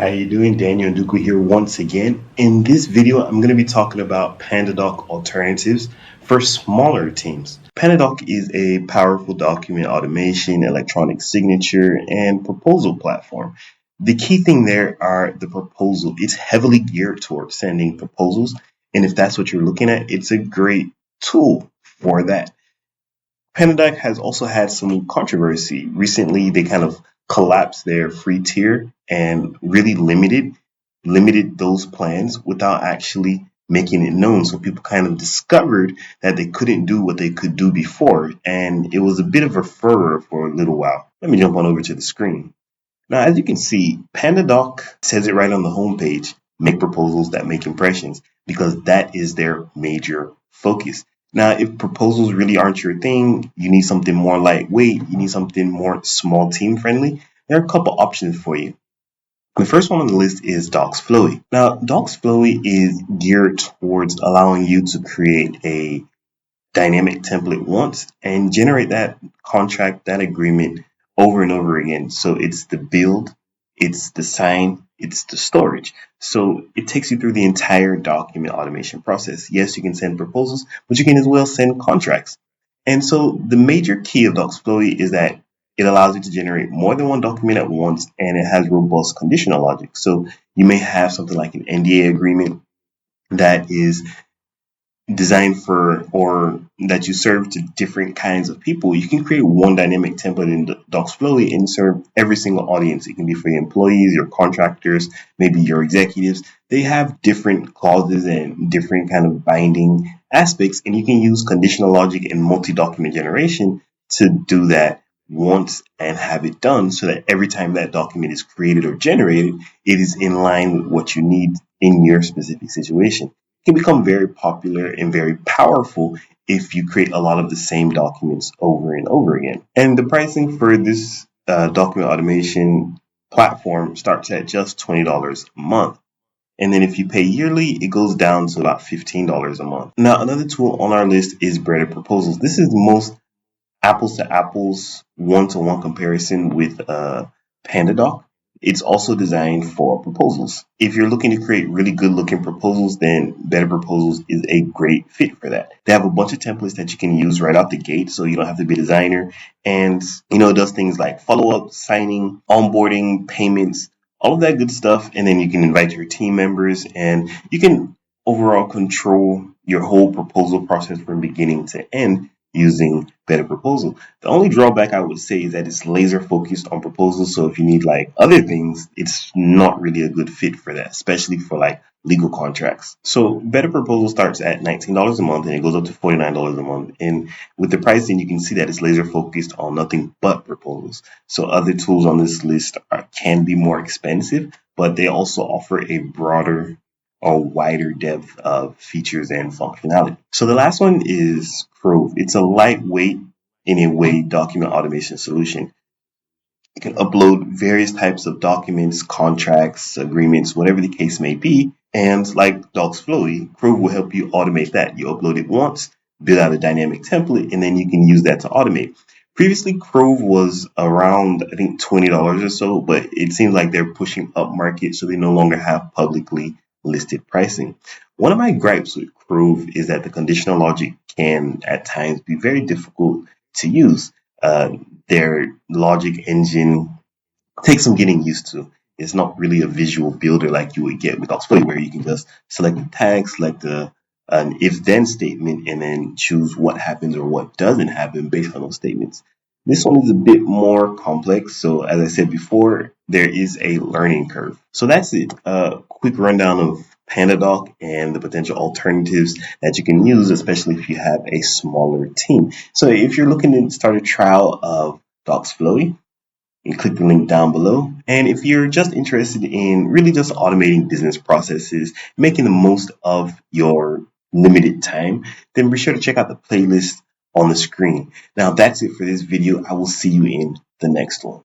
How you doing? Daniel Ndukwu here once again. In this video, I'm going to be talking about PandaDoc alternatives for smaller teams. PandaDoc is a powerful document automation, electronic signature, and proposal platform. The key thing there are the proposal. It's heavily geared towards sending proposals, and if that's what you're looking at, it's a great tool for that. PandaDoc has also had some controversy. Recently, they kind of collapsed their free tier and really limited those plans without actually making it known. So people kind of discovered that they couldn't do what they could do before, and it was a bit of a furor for a little while. Let me jump on over to the screen. Now, as you can see, PandaDoc says it right on the homepage, make proposals that make impressions, because that is their major focus. Now, if proposals really aren't your thing, you need something more lightweight, you need something more small team friendly, there are a couple options for you. The first one on the list is DocsFlowy. Now, DocsFlowy is geared towards allowing you to create a dynamic template once and generate that contract, that agreement over and over again. So it's the build, it's the sign, it's the storage. So it takes you through the entire document automation process. Yes, you can send proposals, but you can as well send contracts. And so the major key of DocsFlowy is that it allows you to generate more than one document at once, and it has robust conditional logic. So you may have something like an NDA agreement that is designed for, or that you serve to different kinds of people. You can create one dynamic template in DocsFlowy and serve every single audience. It can be for your employees, your contractors, maybe your executives. They have different clauses and different kind of binding aspects, and you can use conditional logic and multi-document generation to do that once and have it done, so that every time that document is created or generated, it is in line with what you need in your specific situation. Can become very popular and very powerful if you create a lot of the same documents over and over again. And the pricing for this document automation platform starts at just $20 a month. And then if you pay yearly, it goes down to about $15 a month. Now, another tool on our list is Breaded Proposals. This is the most apples to apples, one-to-one comparison with PandaDoc. It's also designed for proposals. If you're looking to create really good looking proposals, then Better Proposals is a great fit for that. They have a bunch of templates that you can use right out the gate, so you don't have to be a designer. And, it does things like follow-up, signing, onboarding, payments, all of that good stuff. And then you can invite your team members, and you can overall control your whole proposal process from beginning to end using Better Proposal. The only drawback I would say is that it's laser focused on proposals. So if you need like other things, it's not really a good fit for that, especially for like legal contracts. So Better Proposal starts at $19 a month and it goes up to $49 a month. And with the pricing, you can see that it's laser focused on nothing but proposals. So other tools on this list can be more expensive, but they also offer a broader or wider depth of features and functionality. So the last one is Crove. It's a lightweight, in a way, document automation solution. You can upload various types of documents, contracts, agreements, whatever the case may be. And like DocsFlowy, Crove will help you automate that. You upload it once, build out a dynamic template, and then you can use that to automate. Previously, Crove was around, I think, $20 or so, but it seems like they're pushing up market, so they no longer have publicly listed pricing. One of my gripes with Crove is that the conditional logic can at times be very difficult to use. Their logic engine takes some getting used to. It's not really a visual builder like you would get with DocsFlowy, where you can just select the tag, select an if-then statement, and then choose what happens or what doesn't happen based on those statements. This one is a bit more complex, so as I said before, there is a learning curve. So that's it. A quick rundown of PandaDoc and the potential alternatives that you can use, especially if you have a smaller team. So if you're looking to start a trial of DocsFlowy, you click the link down below. And if you're just interested in really just automating business processes, making the most of your limited time, then be sure to check out the playlist on the screen. Now that's it for this video. I will see you in the next one.